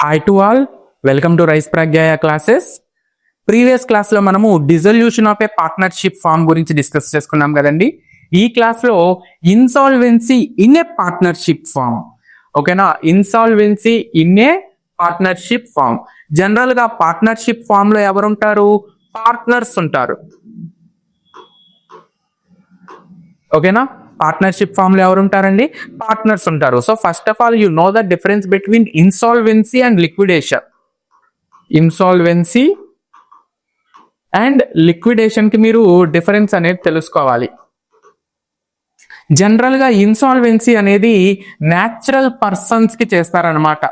Hi to all, welcome to Rise Pragyaya classes. Previous class లో మనము dissolution of a partnership firm గురించి discuss చేసుకున్నాం కదండి. ఈ క్లాస్ లో insolvency in a partnership firm, ఓకేనా? Insolvency in a partnership firm. General గా partnership firm లో ఎవరు ఉంటారు? పార్ట్నర్స్ ఉంటారు, ఓకేనా? పార్ట్నర్షిప్ ఫామ్ లో ఎవరు ఉంటారండి? పార్ట్నర్స్ ఉంటారు. So first of all you know the difference between insolvency and liquidation. Insolvency and liquidation కి మీరు డిఫరెన్స్ అనేది తెలుసుకోవాలి. జనరల్ గా ఇన్సాల్వెన్సీ అనేది న్యాచురల్ పర్సన్స్ కి చేస్తారనమాట.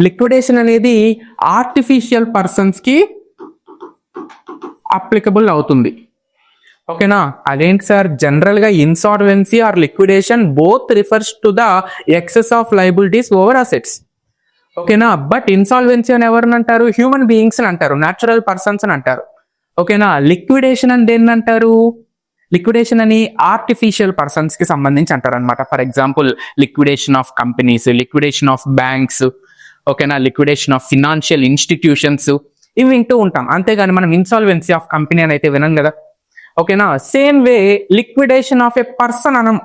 లిక్విడేషన్ అనేది ఆర్టిఫిషియల్ పర్సన్స్ కి అప్లికబుల్ అవుతుంది, ఓకేనా? అదేంటి సార్, జనరల్ గా insolvency or liquidation both refers to the excess of liabilities over assets, ఓకేనా? బట్ ఇన్సాల్వెన్సీ అని ఎవరిని అంటారు? హ్యూమన్ బీయింగ్స్ అని అంటారు, న్యాచురల్ పర్సన్స్ అని అంటారు, ఓకేనా? లిక్విడేషన్ అని దేన్ని అంటారు? లిక్విడేషన్ అని ఆర్టిఫిషియల్ పర్సన్స్ కి సంబంధించి అంటారు అనమాట. For example liquidation of companies, liquidation of banks, ఓకేనా? లిక్విడేషన్ ఆఫ్ ఫినాన్షియల్ ఇన్స్టిట్యూషన్స్, ఇవి వింటూ ఉంటాం. అంతేగాని మనం ఇన్సాల్వెన్సీ ఆఫ్ కంపెనీ అని అయితే వినం కదా, ఓకేనా? Same way liquidation of A person అనం.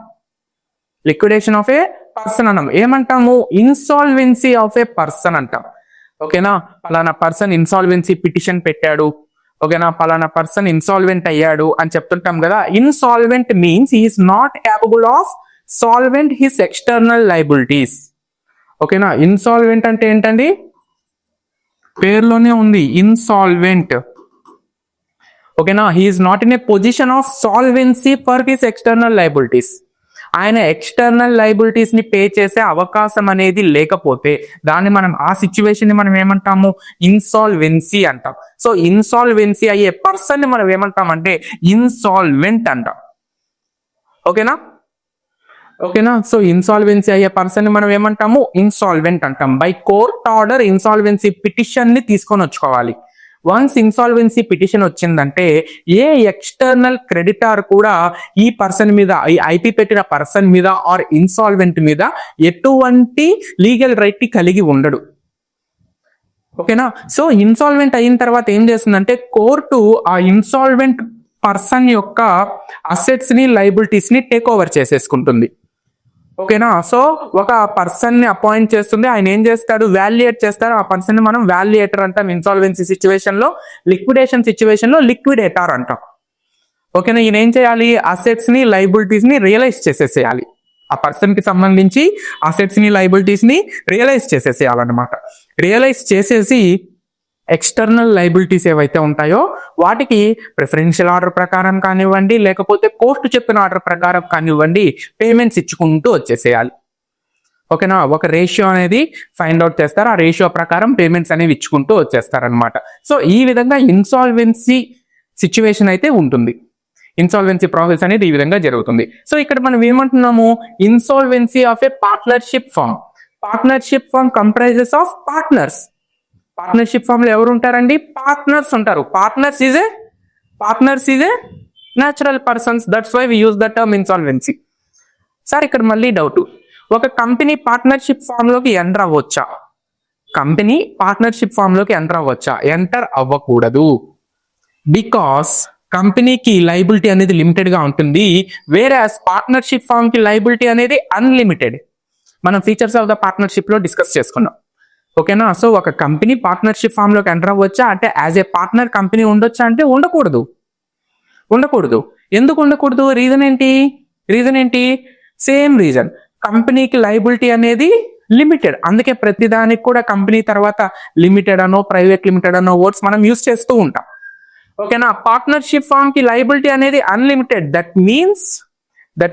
లిక్విడేషన్ ఆఫ్ ఏ పర్సన్ అనం ఏమంటాము? ఇన్సాల్వెన్సీ ఆఫ్ ఏ పర్సన్ అంటాం, ఓకేనా? పలానా పర్సన్ ఇన్సాల్వెన్సీ పిటిషన్ పెట్టాడు, ఓకేనా? పలానా పర్సన్ ఇన్సాల్వెంట్ అయ్యాడు అని చెప్తుంటాం కదా. Insolvent means he is not capable of solvent his external liabilities, ఓకేనా? ఇన్సాల్వెంట్ అంటే ఏంటండి? పేరులోనే ఉంది, ఇన్సాల్వెంట్, ఓకేనా? He is not in a position of solvency for his external liabilities. ఆయన ఎక్స్టర్నల్ లయబిలిటీస్ ని పే చేసే అవకాశం అనేది లేకపోతే దాన్ని మనం, ఆ సిచ్యువేషన్ ని మనం ఏమంటాము? ఇన్సాల్వెన్సీ అంటాం. సో ఇన్సాల్వెన్సీ అయ్యే పర్సన్ ని మనం ఏమంటామంటే ఇన్సాల్వెంట్ అంటాం, ఓకేనా? ఓకేనా? సో ఇన్సాల్వెన్సీ అయ్యే పర్సన్ ని మనం ఏమంటాము? ఇన్సాల్వెంట్ అంటాం. By court order insolvency petition ని తీసుకొని వచ్చుకోవాలి. వన్స్ ఇన్సాల్వెన్సీ పిటిషన్ వచ్చిందంటే ఏ ఎక్స్టర్నల్ క్రెడిటార్ కూడా ఈ పర్సన్ మీద, ఈ ఐపీ పెట్టిన పర్సన్ మీద ఆర్ ఇన్సాల్వెంట్ మీద ఎటువంటి లీగల్ రైట్ కలిగి ఉండడు, ఓకేనా? సో ఇన్సాల్వెంట్ అయిన తర్వాత ఏం చేస్తుందంటే కోర్టు ఆ ఇన్సాల్వెంట్ పర్సన్ యొక్క అసెట్స్ ని, లయబిలిటీస్ ని టేక్ ఓవర్ చేసేసుకుంటుంది, ఓకేనా? సో ఒక పర్సన్ ని అపాయింట్ చేస్తుంది. ఆయన ఏం చేస్తాడు? వాల్యుయేట్ చేస్తారు. ఆ పర్సన్ ని మనం వాల్యుయేటర్ అంటాం ఇన్సాల్వెన్సీ సిచ్యువేషన్ లో. లిక్విడేషన్ సిచ్యువేషన్ లో లిక్విడేటర్ అంటాం, ఓకేనా? ఈయన ఏం చేయాలి? అసెట్స్ ని, లయబిలిటీస్ ని రియలైజ్ చేసేసేయాలి. ఆ పర్సన్ కి సంబంధించి అసెట్స్ ని, లయబిలిటీస్ ని రియలైజ్ చేసేసేయాలన్నమాట. రియలైజ్ చేసేసి ఎక్స్టర్నల్ లయబిలిటీస్ ఏవైతే ఉంటాయో వాటికి ప్రిఫరెన్షియల్ ఆర్డర్ ప్రకారం కానివ్వండి, లేకపోతే కోర్టు చెప్పిన ఆర్డర్ ప్రకారం కానివ్వండి, పేమెంట్స్ ఇచ్చుకుంటూ వచ్చేసేయాలి, ఓకేనా? ఒక రేషియో అనేది ఫైండ్ అవుట్ చేస్తారు. ఆ రేషియో ప్రకారం పేమెంట్స్ అనేవి ఇచ్చుకుంటూ వచ్చేస్తారనమాట. సో ఈ విధంగా ఇన్సాల్వెన్సీ సిచ్యువేషన్ అయితే ఉంటుంది. ఇన్సాల్వెన్సీ ప్రాసెస్ అనేది ఈ విధంగా జరుగుతుంది. సో ఇక్కడ మనం ఏమంటున్నాము? Insolvency of a partnership firm. Partnership firm comprises of partners. Partnership firm లో ఎవరు ఉంటారండి? పార్ట్నర్స్ ఉంటారు. Partners is a natural persons. That's why we use the term insolvency. Sir ఇక్కడ మళ్ళీ డౌట్, ఒక కంపెనీ పార్ట్నర్షిప్ ఫామ్ లోకి ఎంటర్ అవ్వచ్చా? Company partnership firm లోకి ఎంటర్ అవ్వచ్చా? ఎంటర్ అవ్వకూడదు. బికాస్ కంపెనీకి లయబిలిటీ అనేది లిమిటెడ్ గా ఉంటుంది, వేరేస్ పార్ట్నర్షిప్ ఫామ్ కి లయబిలిటీ అనేది అన్లిమిటెడ్. మనం ఫీచర్స్ ఆఫ్ ద పార్ట్నర్షిప్ లో డిస్కస్ చేసుకున్నాం, ఓకేనా? సో ఒక కంపెనీ పార్ట్నర్షిప్ ఫామ్ లోకి ఎంటర్ అవ్వచ్చా అంటే యాజ్ ఏ పార్ట్నర్ కంపెనీ ఉండొచ్చా అంటే ఉండకూడదు. ఎందుకు ఉండకూడదు? రీజన్ ఏంటి? సేమ్ రీజన్, కంపెనీకి లయబిలిటీ అనేది లిమిటెడ్. అందుకే ప్రతిదానికి కూడా కంపెనీ తర్వాత లిమిటెడ్ అనో, ప్రైవేట్ లిమిటెడ్ అనో వర్డ్స్ మనం యూస్ చేస్తూ ఉంటాం, ఓకేనా? పార్ట్నర్షిప్ ఫామ్ కి లయబిలిటీ అనేది అన్లిమిటెడ్. దట్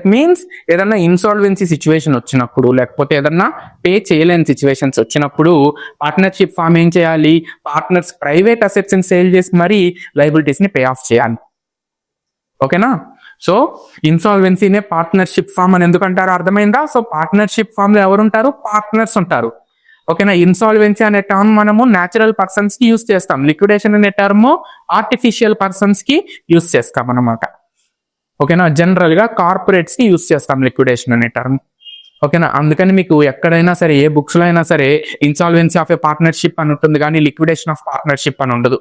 మీన్స్ ఏదన్నా ఇన్సాల్వెన్సీ సిచ్యువేషన్ వచ్చినప్పుడు, లేకపోతే ఏదన్నా పే చేయలేని సిచ్యువేషన్స్ వచ్చినప్పుడు పార్ట్నర్షిప్ ఫామ్ ఏం చేయాలి? పార్ట్నర్స్ ప్రైవేట్ అసెట్స్ ని సేల్ చేసి మరీ లయబిలిటీస్ ని పే ఆఫ్ చేయాలి, ఓకేనా? సో ఇన్సాల్వెన్సీనే పార్ట్నర్షిప్ ఫామ్ అని ఎందుకంటారో అర్థమైందా? సో పార్ట్నర్షిప్ ఫామ్ లో ఎవరు ఉంటారు? పార్ట్నర్స్ ఉంటారు, ఓకేనా? ఇన్సాల్వెన్సీ అనే టర్మ్ మనము న్యాచురల్ పర్సన్స్ కి యూస్ చేస్తాం. లిక్విడేషన్ అనే టర్మ్ ఆర్టిఫిషియల్ పర్సన్స్ కి యూస్ చేస్తాం అన్నమాట, ఓకేనా? జనరల్ గా కార్పొరేట్స్ కి యూస్ చేస్తాం లిక్విడేషన్ అనే టర్మ్, ఓకేనా, అందుకని మీకు ఎక్కడైనా సరే ఏ బుక్స్ లో అయినా సరే ఇన్సాల్వెన్సీ ఆఫ్ ఏ పార్ట్నర్షిప్ అని ఉంటుంది కానీ లిక్విడేషన్ ఆఫ్ పార్ట్నర్షిప్ అని ఉండదు.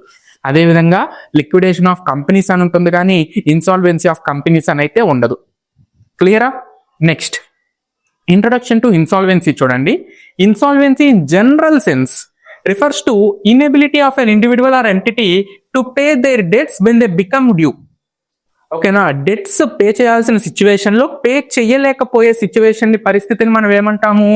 అదేవిధంగా లిక్విడేషన్ ఆఫ్ కంపెనీస్ అని ఉంటుంది కానీ ఇన్సాల్వెన్సీ ఆఫ్ కంపెనీస్ అని అయితే ఉండదు. క్లియరా? నెక్స్ట్, ఇంట్రొడక్షన్ టు ఇన్సాల్వెన్సీ చూడండి. Insolvency in general sense refers to inability of an individual or entity to pay their debts when they become due. ఓకేనా, డెట్స్ పే చేయాల్సిన సిచ్యువేషన్ లో పే చేయలేకపోయే situation పరిస్థితిని మనం ఏమంటాము?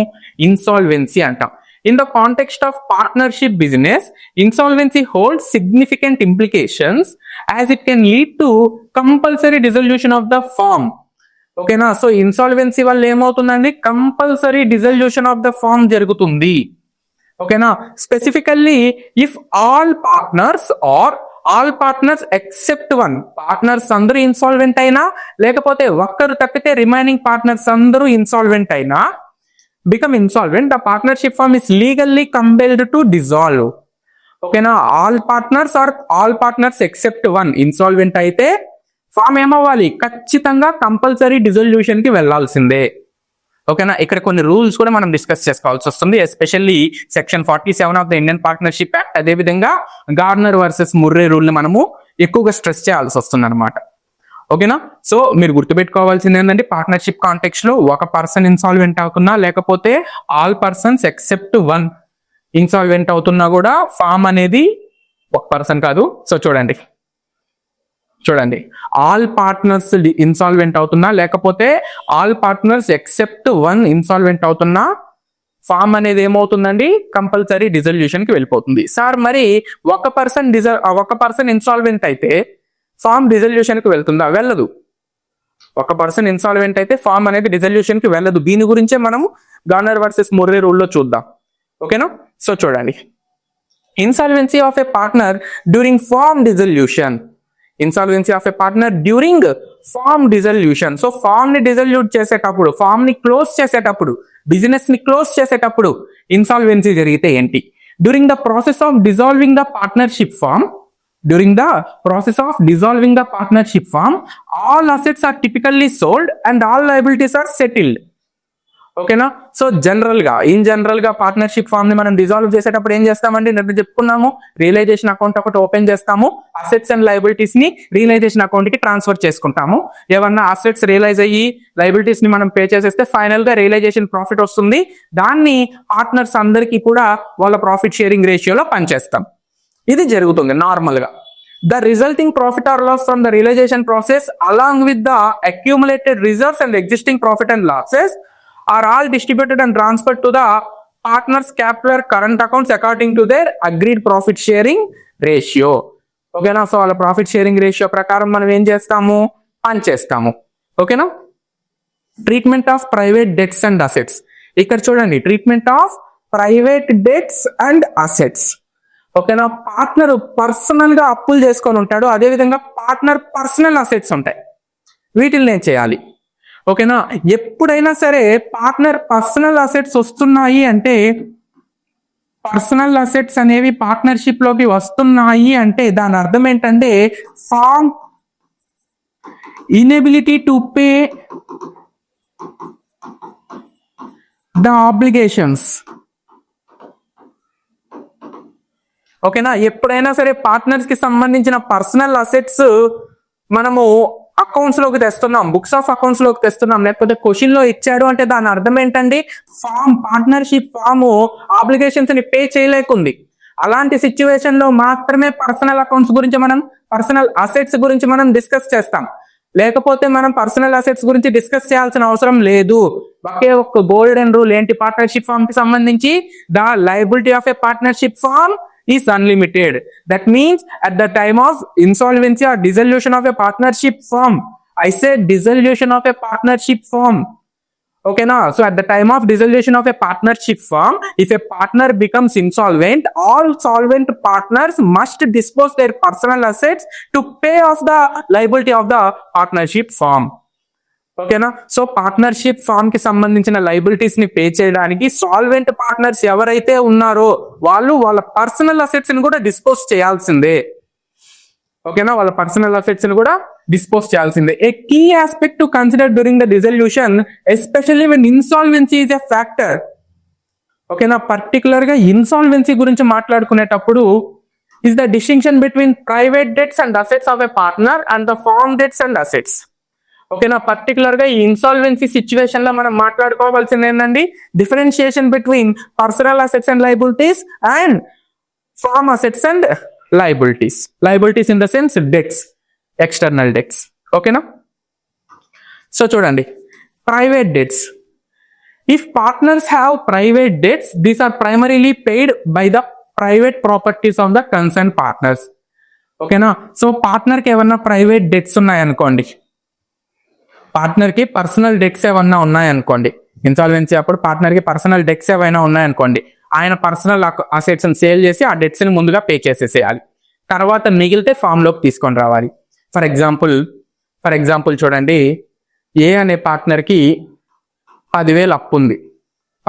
ఇన్సాల్వెన్సీ అంటాం. In the context of partnership business, insolvency holds significant implications as it can lead to compulsory dissolution of the firm. ఓకేనా, so insolvency వల్ల ఏమవుతుందండి? Compulsory dissolution of the firm జరుగుతుంది. ఓకేనా, specifically if all partners except one, partners అందరూ insolvent అయినా లేకపోతే ఒక్కరు తప్పితే రిమైనింగ్ పార్ట్నర్స్ అందరూ ఇన్సాల్వెంట్ అయినా become insolvent, the partnership firm is legally compelled to dissolve. ఓకేనా, all partners except one insolvent అయితే ఫామ్ ఏమవ్వాలి? ఖచ్చితంగా కంపల్సరీ డిజల్యూషన్ కి వెళ్లాల్సిందే. ఓకేనా, ఇక్కడ కొన్ని రూల్స్ కూడా మనం డిస్కస్ చేసుకోవాల్సి వస్తుంది, especially section 47 of the Indian partnership act, అదేవిధంగా గార్నర్ వర్సెస్ ముర్రే రూల్ ని మనము ఎక్కువగా స్ట్రెస్ చేయాల్సి వస్తుంది అనమాట. ఓకేనా, సో మీరు గుర్తుపెట్టుకోవాల్సింది ఏంటంటే పార్ట్నర్షిప్ కాంటెక్స్ట్ లో ఒక పర్సన్ ఇన్సాల్వెంట్ అవుతున్నా లేకపోతే all persons except one insolvent అవుతున్నా కూడా ఫామ్ అనేది ఒక పర్సన్ కాదు. సో చూడండి, ఆల్ పార్ట్నర్స్ ఇన్సాల్వెంట్ అవుతున్నా లేకపోతే all partners except one insolvent అవుతున్నా ఫామ్ అనేది ఏమవుతుందండి? కంపల్సరీ డిజల్యూషన్ కి వెళ్ళిపోతుంది. సార్ మరి ఒక పర్సన్ ఇన్సాల్వెంట్ అయితే ఫామ్ డిజల్యూషన్ కి వెళ్తుందా? వెళ్ళదు. ఒక పర్సన్ ఇన్సాల్వెంట్ అయితే ఫామ్ అనేది డిజల్యూషన్ కి వెళ్ళదు. దీని గురించే మనము గార్నర్ వర్సెస్ ముర్రే రూల్లో చూద్దాం. ఓకేనా, సో చూడండి, insolvency of a partner during firm dissolution. Insolvency of a partner during firm dissolution. So firm ని డిజల్యూట్ చేసేటప్పుడు, ఫార్మ్ ని క్లోజ్ చేసేటప్పుడు, బిజినెస్ ని క్లోజ్ చేసేటప్పుడు ఇన్సాల్వెన్సీ జరిగితే ఏంటి? During the process of dissolving the partnership firm, all assets are typically sold and all liabilities are settled. ఓకేనా, so in general గా పార్ట్నర్షిప్ ఫామ్ ని మనం డిజాల్వ్ చేసేటప్పుడు ఏం చేస్తామండి? నేను చెప్పుకున్నాము, రియలైజేషన్ అకౌంట్ ఒకటి ఓపెన్ చేస్తాము, అసెట్స్ అండ్ లయబిలిటీస్ ని రియలైజేషన్ అకౌంట్ కి ట్రాన్స్ఫర్ చేసుకుంటాము. ఏమన్నా అసెట్స్ రియలైజ్ అయ్యి లయబిలిటీస్ ని మనం పే చేసేస్తే ఫైనల్ గా రియలైజేషన్ ప్రాఫిట్ వస్తుంది. దాన్ని పార్ట్నర్స్ అందరికీ కూడా వాళ్ళ ప్రాఫిట్ షేరింగ్ రేషియోలో పనిచేస్తాం. ఇది జరుగుతుంది నార్మల్ గా. The resulting profit or loss from the realization process along with the accumulated reserves and existing profit and losses are all distributed and transferred to the partners' capital current accounts according to their agreed profit sharing ratio. ఓకేనా, so వాళ్ళ profit sharing ratio ప్రకారం మనం ఏం చేస్తాము? పనిచేస్తాము. ఓకేనా, treatment of private debts and assets. ఇక్కడ చూడండి, treatment of private debts and assets. ఓకేనా, పార్ట్నర్ పర్సనల్ గా అప్పులు చేసుకొని ఉంటాడు, అదేవిధంగా పార్ట్నర్ పర్సనల్ అసెట్స్ ఉంటాయి, వీటిని నేను చేయాలి. ఓకేనా, ఎప్పుడైనా సరే పార్ట్నర్ పర్సనల్ అసెట్స్ వస్తున్నాయి అంటే, పర్సనల్ అసెట్స్ అనేవి పార్ట్నర్షిప్ లోకి వస్తున్నాయి అంటే దాని అర్థం ఏంటంటే firm inability to pay the obligations. ఓకేనా, ఎప్పుడైనా సరే పార్ట్నర్స్ కి సంబంధించిన పర్సనల్ అసెట్స్ మనము అకౌంట్స్ లోకి తెస్తున్నాం, బుక్స్ ఆఫ్ అకౌంట్స్ లోకి తెస్తున్నాం, లేకపోతే క్వశ్చన్ లో ఇచ్చాడు అంటే దాని అర్థం ఏంటండి? పార్ట్నర్షిప్ ఫామ్ ఆబ్లిగేషన్స్ ని పే చేయలేకుంది. అలాంటి సిచ్యువేషన్ లో మాత్రమే పర్సనల్ అకౌంట్స్ గురించి పర్సనల్ అసెట్స్ గురించి మనం డిస్కస్ చేస్తాం. లేకపోతే మనం పర్సనల్ అసెట్స్ గురించి డిస్కస్ చేయాల్సిన అవసరం లేదు. ఒకే ఒక్క గోల్డెన్ రూల్ ఏంటి పార్ట్నర్షిప్ ఫామ్ కి సంబంధించి? The liability of a partnership firm is unlimited. That means at the time of insolvency or dissolution of a partnership firm, I said dissolution of a partnership firm. Okay, now so at the time of dissolution of a partnership firm, if a partner becomes insolvent, all solvent partners must dispose their personal assets to pay off the liability of the partnership firm. ఓకేనా, so partnership firm కి సంబంధించిన liabilities ని pay చేయడానికి solvent partners ఎవరైతే ఉన్నారో వాళ్ళు వాళ్ళ personal assets ని కూడా డిస్పోజ్ చేయాల్సిందే. ఓకేనా, వాళ్ళ పర్సనల్ అసెట్స్ ని కూడా డిస్పోజ్ చేయాల్సిందే. A key aspect to consider during the dissolution especially when insolvency is a factor. ఓకేనా, పర్టికులర్ గా ఇన్సాల్వెన్సీ గురించి మాట్లాడుకునేటప్పుడు is the distinction between private debts and assets of a partner and the firm debts and assets. ఓకేనా, particular గా ఈ insolvency situation లో మనం మాట్లాడుకోవాల్సింది ఏంటండి, differentiation between personal assets and liabilities and firm assets and liabilities. Liabilities in the sense debts, external debts. ఓకేనా, so చూడండి, private debts. If partners have private debts, these are primarily paid by the private properties of the concern partners. ఓకేనా, so partner కి ఏమన్నా private debts ఉన్నాయనుకోండి, partner కి personal debts ఏమన్నా ఉన్నాయనుకోండి, insolvency అప్పుడు పార్ట్నర్ కి పర్సనల్ డెట్స్ ఏమైనా ఉన్నాయనుకోండి, ఆయన పర్సనల్ అసెట్స్ సేల్ చేసి ఆ డెట్స్ ని ముందుగా పే చేసేసేయాలి. తర్వాత మిగిలితే ఫామ్ లోకి తీసుకొని రావాలి. ఫర్ ఎగ్జాంపుల్ చూడండి, ఏ అనే పార్ట్నర్ కి 10,000 అప్పు ఉంది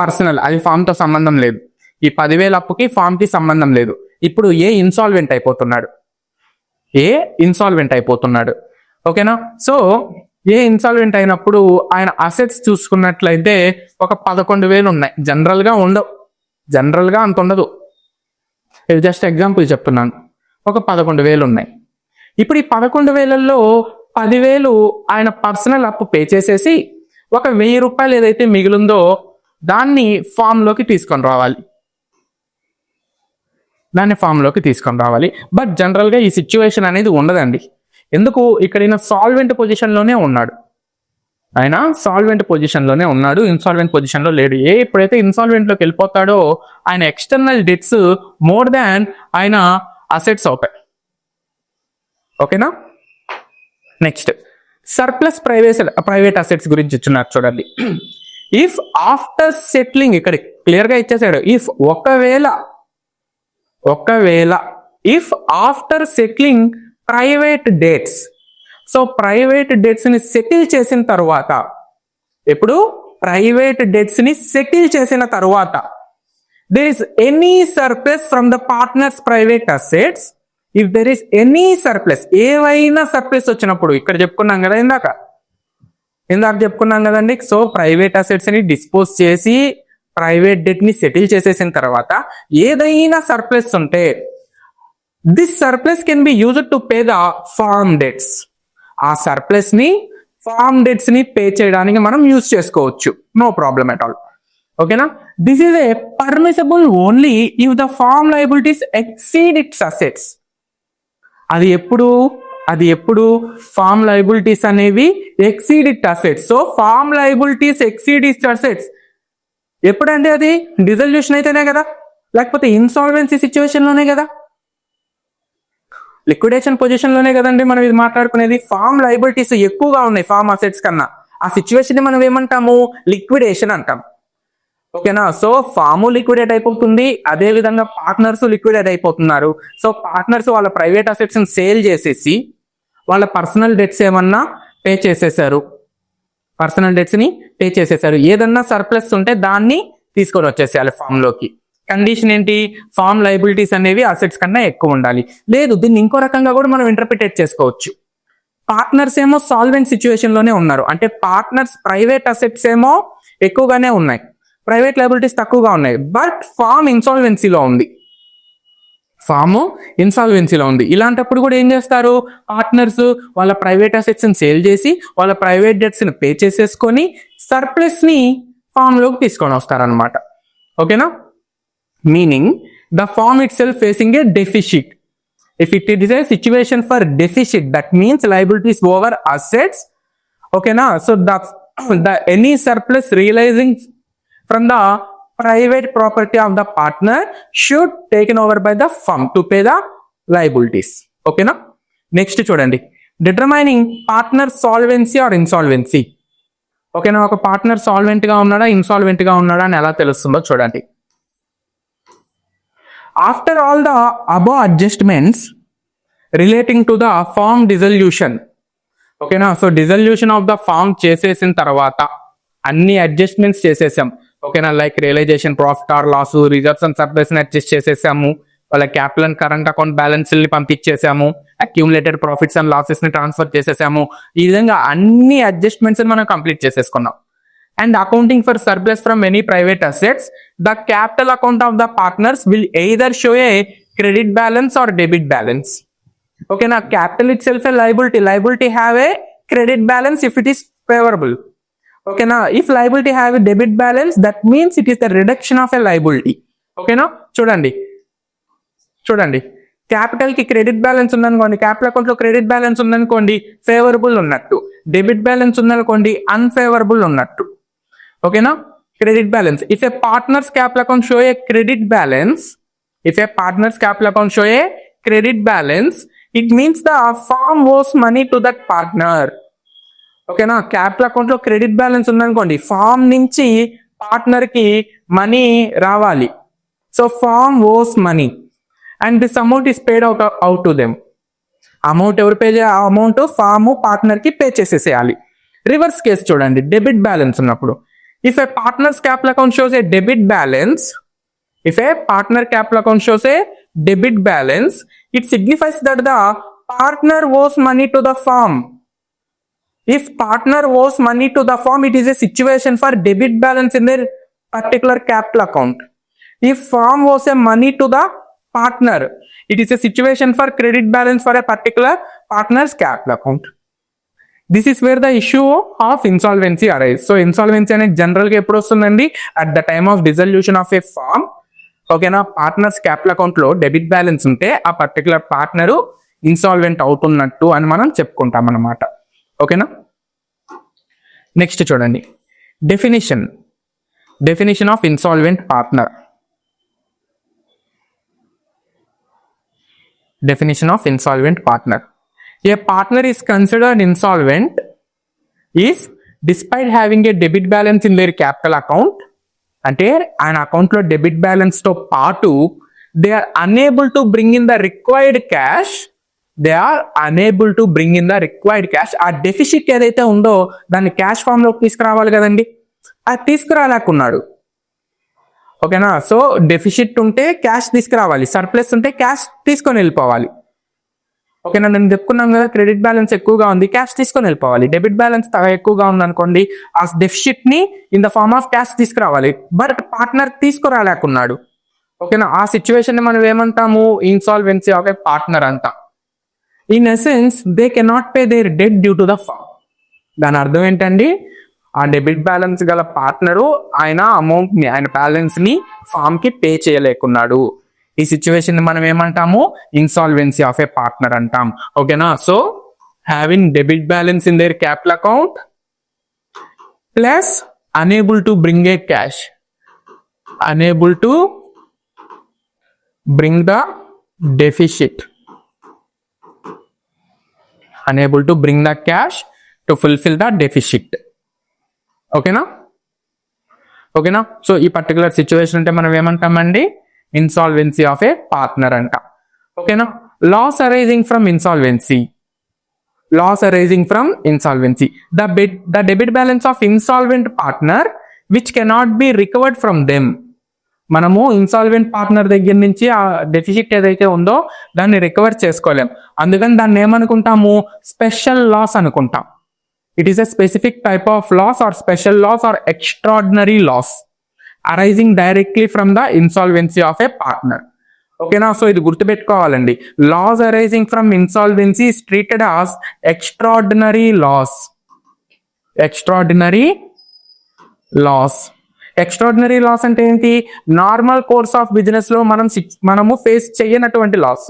పర్సనల్, అది ఫామ్ తో సంబంధం లేదు. ఈ 10,000 అప్పుకి ఫామ్ కి సంబంధం లేదు. ఇప్పుడు ఏ ఇన్సాల్వెంట్ అయిపోతున్నాడు. ఓకేనా, సో ఏ ఇన్సాల్వెంట్ అయినప్పుడు ఆయన అసెట్స్ చూసుకున్నట్లయితే ఒక 11,000 ఉన్నాయి. జనరల్ గా అంత ఉండదు, ఇది జస్ట్ ఎగ్జాంపుల్ చెప్తున్నాను. ఒక 11,000 ఉన్నాయి. ఇప్పుడు ఈ 11,000లో 10,000 ఆయన పర్సనల్ అప్పు పే చేసేసి ఒక 1,000 రూపాయలు ఏదైతే మిగిలిందో దాన్ని ఫామ్ లోకి తీసుకొని రావాలి. బట్ జనరల్ గా ఈ సిచ్యువేషన్ అనేది ఉండదండి. ఎందుకు, ఇక్కడ ఈయన సాల్వెంట్ పొజిషన్ లోనే ఉన్నాడు, ఇన్సాల్వెంట్ పొజిషన్ లో లేడు. ఎప్పుడైతే ఇన్సాల్వెంట్ లోకి వెళ్ళిపోతాడో ఆయన ఎక్స్టర్నల్ డెట్స్ మోర్ దాన్ ఆయన అసెట్స్ అవుతాయి. ఓకేనా, నెక్స్ట్ సర్ప్లస్ ప్రైవేట్ అసెట్స్ గురించి ఇచ్చున్నారు చూడండి. ఇఫ్ ఆఫ్టర్ సెటిలింగ్, ఇక్కడ క్లియర్ గా ఇచ్చేసాడు, ఒకవేళ if after settling private debts, so private debts ని సెటిల్ చేసిన తర్వాత, there is any surplus from the partner's private assets, if there is any surplus, ఏవైనా సర్ప్లస్ వచ్చినప్పుడు, ఇక్కడ చెప్పుకున్నాం కదా ఇందాక చెప్పుకున్నాం కదండి. సో ప్రైవేట్ అసెట్స్ ని డిస్పోజ్ చేసి ప్రైవేట్ డెట్ ని సెటిల్ చేసేసిన తర్వాత ఏదైనా సర్ప్లస్ ఉంటే, this surplus can be used to pay the firm debts. ఆ సర్ప్లస్ ని ఫార్మ్ డెట్స్ ని పే చేయడానికి మనం యూజ్ చేసుకోవచ్చు, నో ప్రాబ్లం ఎట్ ఆల్. ఓకేనా, this is a permissible only if the firm liabilities exceed its assets. అది ఎప్పుడు firm liabilities అనేవి exceed it assets. So firm liabilities exceed it assets ఎప్పుడంటే అది డిజల్యూషన్ అయితేనే కదా, లేకపోతే ఇన్సాల్వెన్సీ సిచ్యువేషన్ లోనే కదా, లిక్విడేషన్ పొజిషన్ లోనే కదండి మనం ఇది మాట్లాడుకునేది. ఫార్మ్ లయబిలిటీస్ ఎక్కువగా ఉన్నాయి ఫార్మ్ అసెట్స్ కన్నా, ఆ సిచ్యువేషన్ ని మనం ఏమంటాము, లిక్విడేషన్ అంటాం. ఓకేనా, సో ఫాము లిక్విడేట్ అయిపోతుంది, అదే విధంగా పార్ట్నర్స్ లిక్విడేట్ అయిపోతున్నారు. సో పార్ట్నర్స్ వాళ్ళ ప్రైవేట్ అసెట్స్ ని సేల్ చేసేసి వాళ్ళ పర్సనల్ డెట్స్ ఏమన్నా పే చేసేసారు, ఏదన్నా సర్ప్లస్ ఉంటే దాన్ని తీసుకొని వచ్చేసేయాలి ఫామ్ లోకి. కండిషన్ ఏంటి, ఫార్మ్ లయబిలిటీస్ అనేవి అసెట్స్ కన్నా ఎక్కువ ఉండాలి. లేదు, దీన్ని ఇంకో రకంగా కూడా మనం ఇంటర్ప్రిటేట్ చేసుకోవచ్చు. పార్ట్నర్స్ ఏమో సాల్వెంట్ సిచ్యువేషన్ లోనే ఉన్నారు, అంటే పార్ట్నర్స్ ప్రైవేట్ అసెట్స్ ఏమో ఎక్కువగానే ఉన్నాయి, ప్రైవేట్ లయబిలిటీస్ తక్కువగా ఉన్నాయి. బట్ ఫామ్ ఇన్సాల్వెన్సీలో ఉంది. ఇలాంటప్పుడు కూడా ఏం చేస్తారు, పార్ట్నర్స్ వాళ్ళ ప్రైవేట్ అసెట్స్ ని సేల్ చేసి వాళ్ళ ప్రైవేట్ డెట్స్ ని పే చేసేసుకొని సర్ప్లస్ ని ఫామ్ లోకి తీసుకొని వస్తారనమాట. ఓకేనా, meaning the firm itself facing a deficit. If it is a situation for deficit, that means liabilities over assets. Okay, na, so that's the any surplus realizing from the private property of the partner should taken over by the firm to pay the liabilities. Okay, na. Next చూడండి, determining partner solvency or insolvency. Okay, na, ఒక partner solvent గా ఉన్నాడా insolvent గా ఉన్నాడా అని ఎలా తెలుస్తుందో చూడండి. After all the above adjustments relating to the firm dissolution, okay na, so dissolution of the firm చేసేసిన తర్వాత అన్ని అడ్జస్ట్మెంట్స్ చేసేసాం. ఓకేనా, like realisation, profit or loss, reserves and surplus ని అడ్జస్ట్ చేసేసాము, వాళ్ళ capital and current account balance ని పంపించేసాము, అక్యూములేటెడ్ ప్రాఫిట్స్ అండ్ లాసెస్ ని ట్రాన్స్ఫర్ చేసేసాము. ఈ విధంగా అన్ని అడ్జస్ట్మెంట్స్ మనం కంప్లీట్ చేసేసుకున్నాం. And accounting for surplus from any private assets, the capital account of the partners will either show a credit balance or debit balance. ఓకేనా, capital itself a liability have a credit balance if it is favorable. ఓకేనా, if liability have a debit balance, that means it is the reduction of a liability. ఓకేనా, చూడండి capital కి credit balance ఉందనుకోండి, capital account లో credit balance ఉందనుకోండి favourable ఉన్నట్టు, debit balance ఉందనుకోండి unfavourable ఉన్నట్టు. ఓకేనా, credit balance. If A partners capital account show a credit balance, it means the firm owes money to that partner. ఓకేనా, capital account లో credit balance ఉందనుకోండి, form నుంచి partner కి మనీ రావాలి. సో ఫామ్ ఓస్ money and this amount is paid out to them. Amount ఎవరు pay చేయాలి? ఆ అమౌంట్ ఫామ్ పార్ట్నర్ కి పే చేసేసేయాలి. రివర్స్ కేసు చూడండి, డెబిట్ బ్యాలెన్స్ ఉన్నప్పుడు, if A partners capital account shows A debit balance, it signifies that the partner owes money to the firm. If partner owes money to the firm, it is a situation for debit balance in their particular capital account. If firm owes a money to the partner, it is a situation for credit balance for a particular partner's capital account. This is where the issue of insolvency arises. So insolvency అనేది general గా ఎప్పుడు వస్తుందండి? At the time of dissolution of a firm. ఓకేనా, partners capital account లో debit balance ఉంటే ఆ particular partner insolvent అవుతున్నట్టు అని మనం చెప్పుకుంటాం అన్నమాట. ఓకేనా, నెక్స్ట్ చూడండి, definition of insolvent partner. Definition of insolvent partner. A partner is considered insolvent is despite having a debit balance in their capital account, అంటే ఆయన అకౌంట్ లో డెబిట్ బ్యాలెన్స్ తో పాటు they are unable to bring in the required cash. ఆ deficit ఏదైతే ఉందో దాన్ని cash form లోకి తీసుకురావాలి కదండి, అది తీసుకురాలేకున్నాడు. ఓకేనా, సో డెఫిసిట్ ఉంటే క్యాష్ తీసుకురావాలి, సర్ప్లస్ ఉంటే క్యాష్ తీసుకొని వెళ్ళిపోవాలి. ఓకేనా, నేను చెప్పుకున్నాం కదా, క్రెడిట్ బ్యాలెన్స్ ఎక్కువగా ఉంది, క్యాష్ తీసుకొని వెళ్ళిపోవాలి. డెబిట్ బ్యాలెన్స్ ఎక్కువగా ఉంది అనుకోండి, ఆ డెఫిసిట్ ని in the form of cash తీసుకురావాలి. బట్ పార్ట్నర్ తీసుకురాలేకున్నాడు. ఓకేనా, ఆ సిచ్యువేషన్ ని మనం ఏమంటాము? ఇన్సాల్వెన్సీ ఆఫ్ ఏ పార్ట్నర్ అంట. In essence they cannot pay their debt due to the firm. దాని అర్థం ఏంటండి? ఆ డెబిట్ బ్యాలెన్స్ గల పార్ట్నరు ఆయన బ్యాలెన్స్ ని ఫామ్ కి పే చేయలేకున్నాడు. ఈ సిచ్యువేషన్ ని మనం ఏమంటాము? ఇన్సాల్వెన్సీ ఆఫ్ ఏ పార్ట్నర్ అంటాం. ఓకేనా, so having debit balance in their capital account plus unable to bring A cash, bring the deficit, unable to bring the cash to fulfill the deficit. ఓకేనా, so ఈ particular situation అంటే మనం ఏమంటామండి? Insolvency of a partner అంట. ఓకేనా, loss arising from insolvency. The debit balance of insolvent partner which cannot be recovered from them. మనము insolvent partner దగ్గర నుంచి ఆ డెఫిసిట్ ఏదైతే ఉందో దాన్ని రికవర్ చేసుకోలేం. అందుకని దాన్ని ఏమనుకుంటాము? స్పెషల్ లాస్ అనుకుంటాం. It is a specific type of loss or special loss or extraordinary loss arising directly from the insolvency of a partner. ఓకేనా, సో ఇది గుర్తుపెట్టుకోవాలండి. Loss arising from insolvency is treated as extraordinary loss. Extraordinary loss అంటే ఏంటి? Normal course of business లో మనము face చేయనటువంటి loss.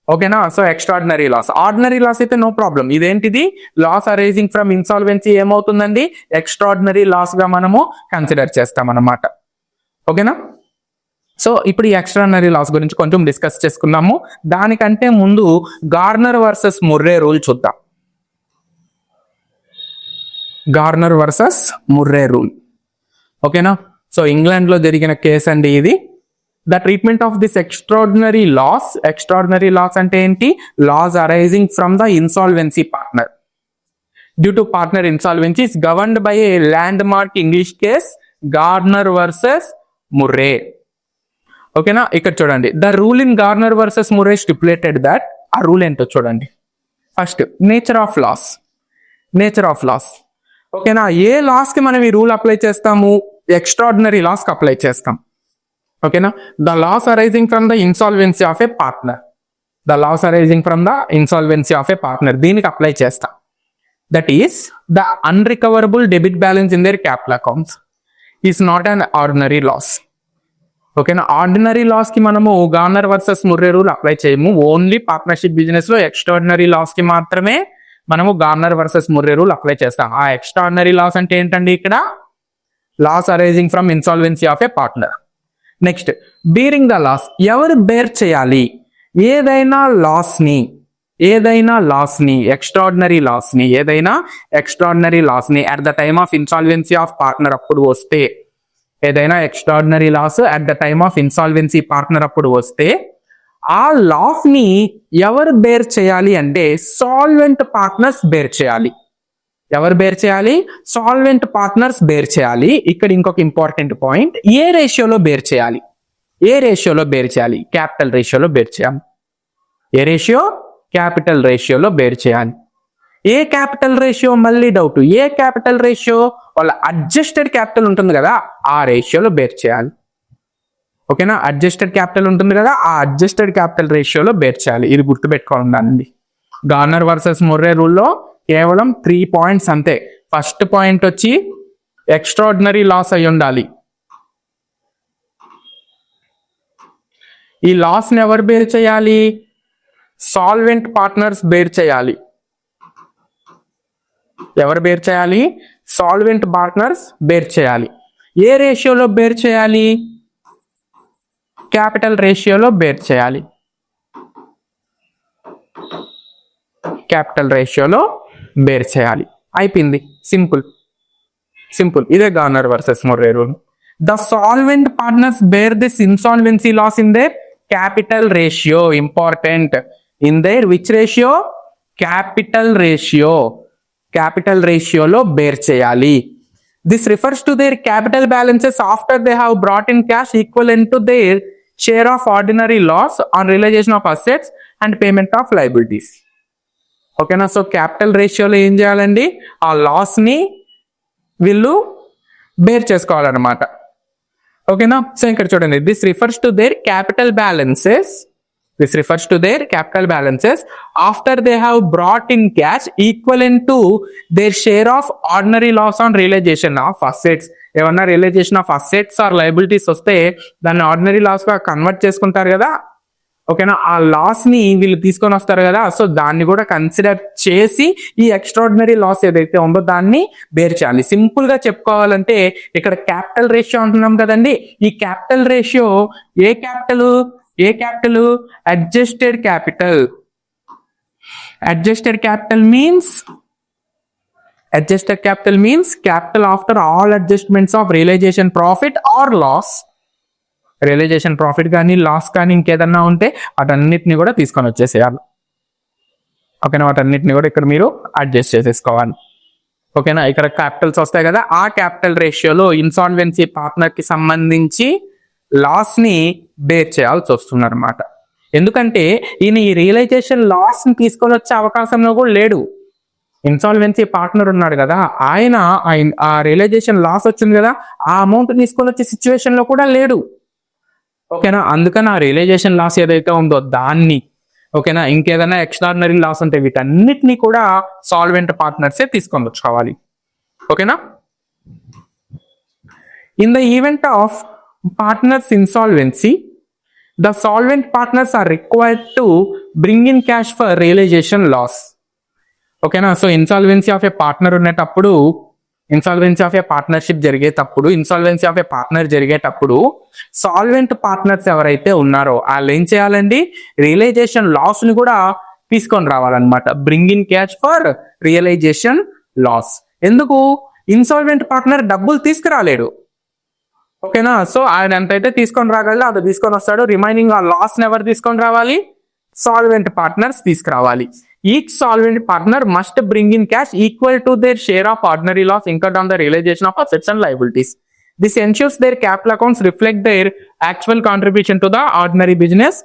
ఓకేనా, so extraordinary loss. Ordinary loss అయితే నో ప్రాబ్లం. ఇదేంటిది? లాస్ అరైజింగ్ ఫ్రమ్ ఇన్సాల్వెన్సీ ఏమవుతుందండి? ఎక్స్ట్రాడినరీ లాస్ గా మనము కన్సిడర్ చేస్తాం అన్నమాట. ఓకేనా, సో ఇప్పుడు ఈ ఎక్స్ట్రాడినరీ లాస్ గురించి కొంచెం డిస్కస్ చేసుకున్నాము. దానికంటే ముందు గార్నర్ వర్సెస్ ముర్రే రూల్ చూద్దాం. Garner versus Murray rule. ఓకేనా, సో ఇంగ్లాండ్ లో జరిగిన కేసు అండి ఇది. The treatment of this extraordinary loss అంటే ఏంటి? Loss arising from the insolvency partner due to partner insolvency is governed by a landmark English case Garner versus Murray. ఓకేనా, ఇక్కడ చూడండి. The rule in Garner versus Murray stipulated that ఆ rule ఏంటో చూడండి. First nature of loss. ఓకేనా, ఏ loss కి మనం ఈ రూల్ అప్లై చేస్తాము? ఎక్స్ట్రాడినరీ లాస్ కి అప్లై చేస్తాం. ఓకేనా, the loss arising from the insolvency of a partner, దీనికి అప్లై చేస్తాం. That is the unrecoverable debit balance in their capital accounts is not an ordinary loss. ఓకేనా, ఆర్డినరీ లాస్ కి మనము Garner versus Murray rule apply చేయము. Only partnership business లో extraordinary loss కి మాత్రమే మనము Garner versus Murray rule apply చేస్తాం. ఆ ఎక్స్ట్రాడినరీ లాస్ అంటే ఏంటండి? ఇక్కడ loss arising from insolvency of a partner. Next, bearing the loss. ఎవరు బేర్ చేయాలి? ఏదైనా ఎక్స్ట్రాడినరీ లాస్ని at the time of insolvency of partner అప్పుడు వస్తే, ఆ లాస్ ని ఎవరు బేర్ చేయాలి అంటే సాల్వెంట్ పార్ట్నర్స్ బేర్ చేయాలి. ఎవరు బేర్ చేయాలి? సాల్వెంట్ పార్ట్నర్స్ బేర్ చేయాలి. ఇక్కడ ఇంకొక ఇంపార్టెంట్ పాయింట్, ఏ రేషియోలో బేర్ చేయాలి? క్యాపిటల్ రేషియోలో బేర్ చేయాలి. ఏ రేషియో? క్యాపిటల్ రేషియోలో బేర్ చేయాలి. ఏ క్యాపిటల్ రేషియో? మళ్ళీ డౌట్. ఏ క్యాపిటల్ రేషియో? వాళ్ళ అడ్జస్టెడ్ క్యాపిటల్ ఉంటుంది కదా, ఆ రేషియోలో బేర్ చేయాలి. ఓకేనా, అడ్జస్టెడ్ క్యాపిటల్ ఉంటుంది కదా, ఆ అడ్జస్టెడ్ క్యాపిటల్ రేషియోలో బేర్ చేయాలి. ఇది గుర్తుపెట్టుకోవాలండి. గార్నర్ వర్సెస్ ముర్రే రూల్లో కేవలం 3 పాయింట్స్ అంతే. ఫస్ట్ పాయింట్ వచ్చి ఎక్స్ట్రాడినరీ లాస్ అయి ఉండాలి. ఈ లాస్ ని ఎవరు బేర్ చేయాలి? సాల్వెంట్ పార్ట్నర్స్ బేర్ చేయాలి. ఎవరు బేర్ చేయాలి? సాల్వెంట్ పార్ట్నర్స్ బేర్ చేయాలి. ఏ రేషియోలో బేర్ చేయాలి? క్యాపిటల్ రేషియోలో బేర్ చేయాలి. అయిపోయింది. సింపుల్. ఇదే Garner versus Murray rule. The solvent partners bear this insolvency loss in their capital ratio. Important. In their which ratio? Capital రేషియోలో బేర్ చేయాలి. This refers to their capital balances after they have brought in cash equivalent to their share of ordinary loss on realization of assets and payment of liabilities. ఓకేనా, so capital రేషియోలో ఏం చేయాలండి? ఆ loss ని వీళ్ళు bear చేసుకోవాలన్నమాట. ఓకేనా, so ఇక్కడ చూడండి, this refers to their capital balances after they have brought in cash equivalent to their share of ordinary loss on realization of assets. ఏమన్నా realization of assets or liabilities వస్తే దాన్ని ordinary loss గా convert చేసుకుంటారు కదా. ఓకేనా, ఆ loss ని వీళ్ళు తీసుకొని వస్తారు కదా, సో దాన్ని కూడా కన్సిడర్ చేసి ఈ ఎక్స్ట్రాడినరీ లాస్ ఏదైతే ఉందో దాన్ని బేర్ చేయాలి. సింపుల్ గా చెప్పుకోవాలంటే ఇక్కడ క్యాపిటల్ రేషియో అంటున్నాం కదండి. ఈ capital ratio A capital? adjusted capital means capital after all adjustments of realization profit or loss. Realization profit కానీ లాస్ కానీ ఇంకేదన్నా ఉంటే వాటన్నిటిని కూడా తీసుకొని వచ్చేసేయాలి. ఓకేనా, వాటన్నిటిని కూడా ఇక్కడ మీరు అడ్జస్ట్ చేసేసుకోవాలి. ఓకేనా, ఇక్కడ క్యాపిటల్స్ వస్తాయి కదా, ఆ క్యాపిటల్ రేషియోలో ఇన్సాల్వెన్సీ పార్ట్నర్ కి సంబంధించి లాస్ ని బేర్ చేయాల్సి వస్తుంది అనమాట. ఎందుకంటే ఈయన ఈ రియలైజేషన్ లాస్ ని తీసుకొని వచ్చే అవకాశంలో కూడా లేడు. ఇన్సాల్వెన్సీ పార్ట్నర్ ఉన్నాడు కదా, ఆయన ఆ రియలైజేషన్ లాస్ వచ్చింది కదా, ఆ అమౌంట్ తీసుకొని వచ్చే సిచ్యువేషన్ లో కూడా లేడు. ఓకేనా, అందుకని ఆ రియలైజేషన్ లాస్ ఏదైతే ఉందో దాన్ని, ఓకేనా, ఇంకేదైనా ఎక్స్ట్రాడినరీ లాస్ ఉంటే వీటన్నిటిని కూడా సాల్వెంట్ పార్ట్నర్సే తీసుకొని వచ్చుకోవాలి. ఓకేనా, in the event of partners insolvency, the solvent partners are required to bring in cash for realization loss. ఓకేనా, so insolvency of a partner ఉన్నప్పుడు, ఇన్సాల్వెన్సీ ఆఫ్ ఏ పార్ట్నర్షిప్ జరిగేటప్పుడు, ఇన్సాల్వెన్సీ ఆఫ్ ఏ పార్ట్నర్ జరిగేటప్పుడు solvent partners ఎవరైతే ఉన్నారో వాళ్ళు ఏం చేయాలండి? Realisation loss ని కూడా తీసుకొని రావాలన్నమాట. Bring in cash for realization loss. ఎందుకు? ఇన్సాల్వెంట్ పార్ట్నర్ డబ్బులు తీసుకురాలేడు. ఓకేనా, సో ఆయన ఎంతైతే తీసుకొని రాగలదో అది తీసుకొని వస్తాడు. రిమైనింగ్ ఆ లాస్ ని ఎవరు తీసుకొని రావాలి? సాల్వెంట్ పార్ట్నర్స్ తీసుకురావాలి. Each solvent partner must bring in cash equal to their share of ordinary loss incurred on the realization of assets and liabilities. This ensures their capital accounts reflect their actual contribution to the ordinary business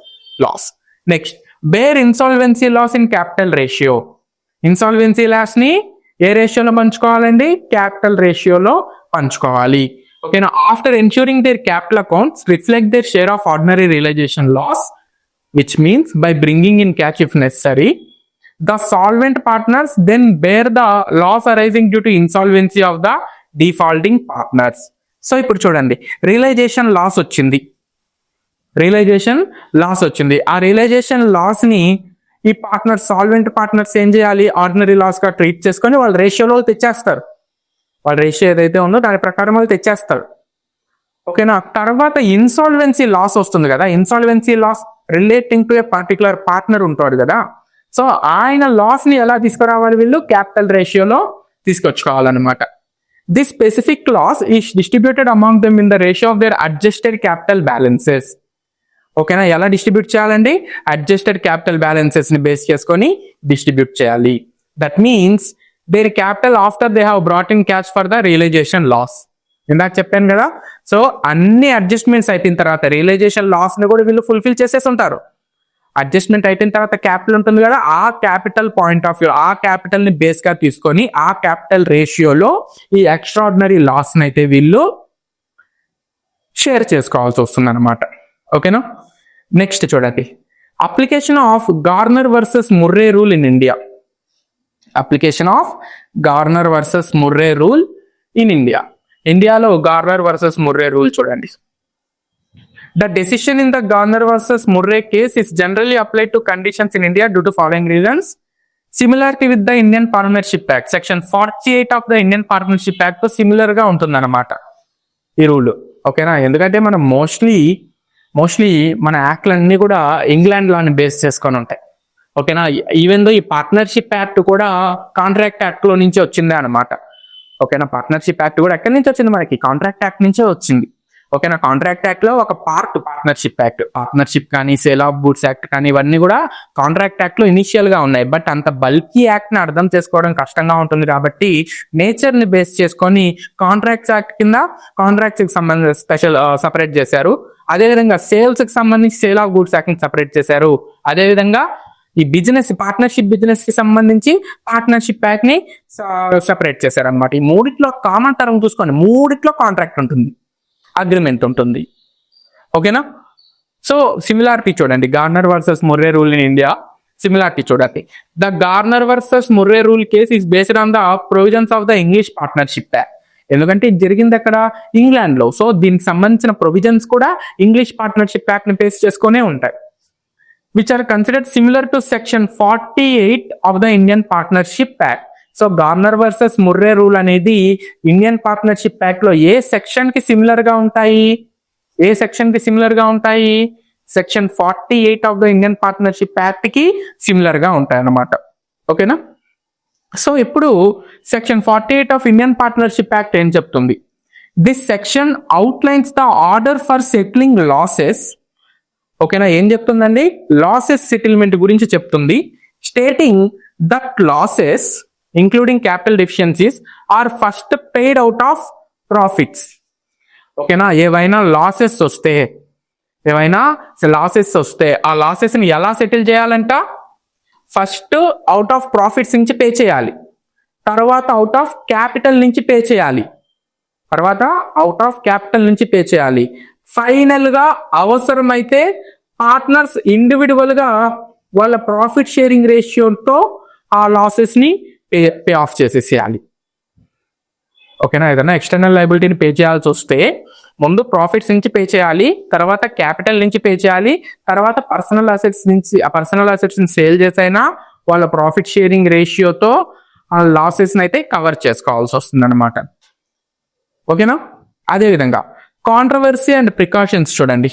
loss. Next, bear insolvency loss in capital ratio. Insolvency loss ని ఏ రేషియోలో పంచుకోవాలండి? Capital రేషియోలో పంచుకోవాలి. ఓకేనా? After ensuring their capital accounts reflect their share of ordinary realization loss, which means by bringing in cash if necessary, the solvent partners then bear the loss arising due to insolvency of the defaulting partners. So ఇప్పుడు చూడండి, realisation loss వచ్చింది. ఆ realisation loss ని ఈ partner, solvent partners ఏం చేయాలి? Ordinary loss గా treat చేసుకొని వాళ్ళ రేషియోలో తెచ్చేస్తారు. వాళ్ళ రేషియో ఏదైతే ఉందో దాని ప్రకారం వాళ్ళు తెచ్చేస్తారు. ఓకేనా? తర్వాత ఇన్సాల్వెన్సీ లాస్ వస్తుంది కదా, insolvency loss relating to a particular partner ఉంటాడు కదా. సో ఆయన లాస్ ని ఎలా తీసుకురావాలి? వీళ్ళు క్యాపిటల్ రేషియోలో తీసుకొచ్చుకోవాలన్నమాట. This specific loss is distributed among them in the ratio of their adjusted capital balances. ఓకేనా? ఎలా డిస్ట్రిబ్యూట్ చేయాలండి? అడ్జస్టెడ్ క్యాపిటల్ బ్యాలెన్సెస్ ని బేస్ చేసుకొని డిస్ట్రిబ్యూట్ చేయాలి. That means their capital after they have brought in cash for the realisation loss. ఇందాక చెప్పాను కదా. So అన్ని అడ్జస్ట్మెంట్స్ అయిపోయిన తర్వాత రియలైజేషన్ లాస్ ని కూడా వీళ్ళు ఫుల్ఫిల్ చేసేసి ఉంటారు. అడ్జస్ట్మెంట్ అయిపోయిన తర్వాత క్యాపిటల్ ఉంటుంది కదా, ఆ క్యాపిటల్ పాయింట్ ఆఫ్ వ్యూ, ఆ క్యాపిటల్ ని బేస్ గా తీసుకొని ఆ క్యాపిటల్ రేషియోలో ఈ ఎక్స్ట్రాడినరీ లాస్ ని అయితే వీళ్ళు షేర్ చేసుకోవాల్సి వస్తుంది అనమాట. ఓకేనా? నెక్స్ట్ చూడండి, application of garner versus Murray rule in India. Application of garner versus Murray rule in India. ఇండియాలో గార్నర్ వర్సెస్ ముర్రే రూల్ చూడండి. The decision in the Garner versus Murray case is generally applied to conditions in India due to following reasons. Similarity with the Indian Partnership Act, section 48 of the Indian Partnership Act తో similar గా ఉంటుంది అన్నమాట ఈ rule. ఓకేనా? ఎందుకంటే మనం mostly మన యాక్ట్లన్నీ కూడా ఇంగ్లాండ్ లాని బేస్ చేసుకొని ఉంటాయి. ఓకేనా? ఈవెన్ దో ఈ పార్ట్నర్షిప్ యాక్ట్ కూడా కాంట్రాక్ట్ యాక్ట్ లో నుంచి వచ్చిందే అనమాట. ఓకేనా? పార్ట్నర్షిప్ యాక్ట్ కూడా ఎక్కడి నుంచి వచ్చింది? మనకి కాంట్రాక్ట్ యాక్ట్ నుంచే వచ్చింది. ఓకేనా? కాంట్రాక్ట్ యాక్ట్ లో ఒక పార్ట్ పార్ట్నర్షిప్ యాక్ట్, పార్ట్నర్షిప్ కానీ సేల్ ఆఫ్ గూడ్స్ యాక్ట్ కానీ ఇవన్నీ కూడా కాంట్రాక్ట్ యాక్ట్ లో ఇనిషియల్ గా ఉన్నాయి. బట్ అంత బల్కీ యాక్ట్ ని అర్థం చేసుకోవడం కష్టంగా ఉంటుంది కాబట్టి నేచర్ ని బేస్ చేసుకొని కాంట్రాక్ట్స్ యాక్ట్ కింద కాంట్రాక్ట్స్ కి సంబంధించి స్పెషల్ సపరేట్ చేశారు. అదేవిధంగా సేల్స్ కి సంబంధించి సేల్ ఆఫ్ గూడ్స్ యాక్ట్ ని సపరేట్ చేశారు. అదేవిధంగా ఈ బిజినెస్, పార్ట్నర్షిప్ బిజినెస్ కి సంబంధించి పార్ట్నర్షిప్ యాక్ట్ ని సపరేట్ చేశారు అనమాట. ఈ మూడిట్లో కామన్ టర్మ్ చూసుకోండి, మూడిట్లో కాంట్రాక్ట్ ఉంటుంది, అగ్రిమెంట్ ఉంటుంది. ఓకేనా? సో సిమిలారిటీ చూడండి, Garner versus Murray rule in India. Similarity చూడండి, the Garner versus Murray rule case is based on the provisions of the English partnership act. ఎందుకంటే ఇది జరిగింది అక్కడ ఇంగ్లాండ్ లో. సో దీనికి సంబంధించిన ప్రొవిజన్స్ కూడా ఇంగ్లీష్ పార్ట్నర్షిప్ యాక్ట్ ని బేస్ చేసుకునే ఉంటాయి, which are considered similar to section 48 of the Indian Partnership Act. So Garner versus Murray rule అనేది ఇండియన్ పార్ట్నర్షిప్ యాక్ట్ లో ఏ సెక్షన్ కి సిమిలర్ గా ఉంటాయి? Section 48 of the Indian partnership Act కి సిమిలర్ గా ఉంటాయి అన్నమాట. ఓకేనా? సో ఇప్పుడు section 48 of Indian partnership Act ఏం చెప్తుంది? This section outlines the order for settling losses. ఓకేనా? ఏం చెప్తుందండి? లాసెస్ సెటిల్మెంట్ గురించి చెప్తుంది. Stating that losses including capital deficiencies are first paid out of profits. ఓకేనా? ఏవైనా లాసెస్ వస్తే ఆ లాసెస్ ని ఎలా సెటిల్ చేయాలంట? ఫస్ట్ అవుట్ ఆఫ్ ప్రాఫిట్స్ నుంచి పే చేయాలి, తర్వాత అవుట్ ఆఫ్ క్యాపిటల్ నుంచి పే చేయాలి, ఫైనల్ గా అవసరమైతే పార్ట్నర్స్ ఇండివిడ్యువల్ గా వాళ్ళ ప్రాఫిట్ షేరింగ్ రేషియోతో ఆ లాసెస్ ని పే ఆఫ్ చేసేసేయాలి. ఓకేనా? ఏదైనా ఎక్స్టర్నల్ లయబిలిటీని పే చేయాల్సి వస్తే ముందు ప్రాఫిట్స్ నుంచి పే చేయాలి, తర్వాత క్యాపిటల్ నుంచి పే చేయాలి, తర్వాత పర్సనల్ అసెట్స్ ని సేల్ చేసైనా వాళ్ళ ప్రాఫిట్ షేరింగ్ రేషియోతో ఆ లాసెస్ ని అయితే కవర్ చేసుకోవాల్సి వస్తుంది అనమాట. ఓకేనా? అదేవిధంగా కాంట్రవర్సీ అండ్ ప్రికాషన్స్ చూడండి.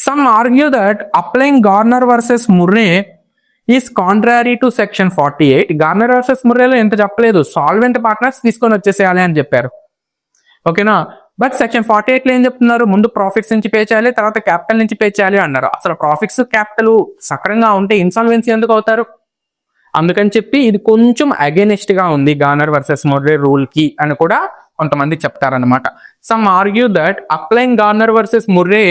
Some argue that applying Garner versus Murray is contrary to section 48. Garner versus Murray లో ఎంత చెప్పలేదు, సాల్వెంట్ పార్ట్నర్స్ తీసుకొని వచ్చేసేయాలి అని చెప్పారు. ఓకేనా? బట్ సెక్షన్ 48 లో ఏం చెప్తున్నారు? ముందు ప్రాఫిట్స్ నుంచి పే చేయాలి, తర్వాత క్యాపిటల్ నుంచి పే చేయాలి అన్నారు. అసలు ప్రాఫిట్స్ క్యాపిటల్ సక్రంగా ఉంటే ఇన్సాల్వెన్సీ ఎందుకు అవుతారు? అందుకని చెప్పి ఇది కొంచెం అగైనెస్ట్ గా ఉంది గార్నర్ వర్సెస్ ముర్రే రూల్ కి అని కూడా కొంతమంది చెప్తారనమాట. Some argue that applying Garner versus Murray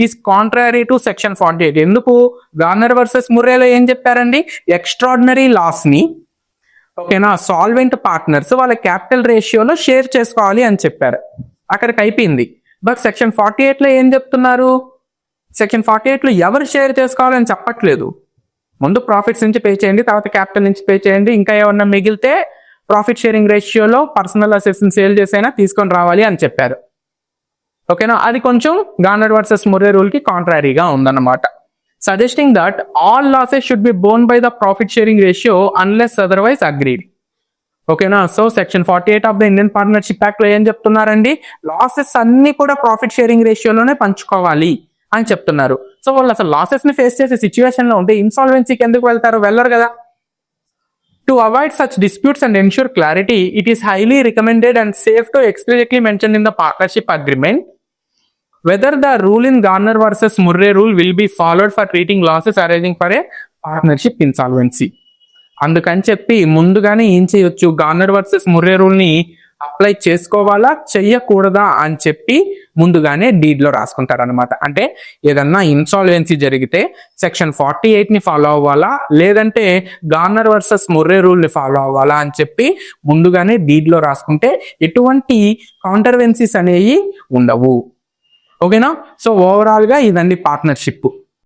is contrary to section 48. ఎందుకు? గార్నర్ వర్సెస్ ముర్రేలో ఏం చెప్పారండి? ఎక్స్ట్రాడినరీ లాస్ ని ఓకేనా సాల్వెంట్ పార్ట్నర్స్ వాళ్ళ క్యాపిటల్ రేషియోలో షేర్ చేసుకోవాలి అని చెప్పారు. అక్కడికి అయిపోయింది. బట్ సెక్షన్ 48 లో ఏం చెప్తున్నారు? సెక్షన్ 48 లో ఎవరు షేర్ చేసుకోవాలని చెప్పట్లేదు. ముందు ప్రాఫిట్స్ నుంచి పే చేయండి, తర్వాత క్యాపిటల్ నుంచి పే చేయండి, ఇంకా ఏమన్నా మిగిలితే ప్రాఫిట్ షేరింగ్ రేషియోలో పర్సనల్ అసెట్స్ సేల్ చేసైనా తీసుకొని రావాలి అని చెప్పారు. ఓకేనా, అది కొంచెం గార్నర్ వర్సెస్ ముర్రే రూల్ కి కాంట్రారీగా ఉందన్నమాట. Suggesting that all losses should be borne by the profit sharing ratio unless otherwise agreed. ఓకేనా, so section 48 of the Indian partnership act లో ఏం చెప్తున్నారండి? లాసెస్ అన్ని కూడా ప్రాఫిట్ షేరింగ్ రేషియోలోనే పంచుకోవాలి అని చెప్తున్నారు. సో వాళ్ళు అసలు లాసెస్ ని ఫేస్ చేసే సిచ్యువేషన్ లో ఉంటే ఇన్సాల్వెన్సీకి ఎందుకు వెళ్తారు? వెళ్ళరు కదా. To avoid such disputes and ensure clarity, it is highly recommended and safe to explicitly mention in the partnership agreement whether the rule in Garner versus Murray rule will be followed for treating losses arising for a partnership insolvency. అందుకని చెప్పి ముందుగానే ఏం చేయొచ్చు? Garner versus Murray rule ని apply చేసుకోవాలా చెయ్యకూడదా అని చెప్పి ముందుగానే డీడ్ లో రాసుకుంటారు అనమాట. అంటే ఏదన్నా ఇన్సాల్వెన్సీ జరిగితే సెక్షన్ 48 ని ఫాలో అవ్వాలా, లేదంటే గార్నర్ వర్సెస్ ముర్రే రూల్ ని ఫాలో అవ్వాలా అని చెప్పి ముందుగానే డీడ్ లో రాసుకుంటే ఎటువంటి కాంట్రవెన్సీస్ అనేవి ఉండవు. ఓకేనా, సో ఓవరాల్ గా ఇదండి పార్ట్నర్షిప్.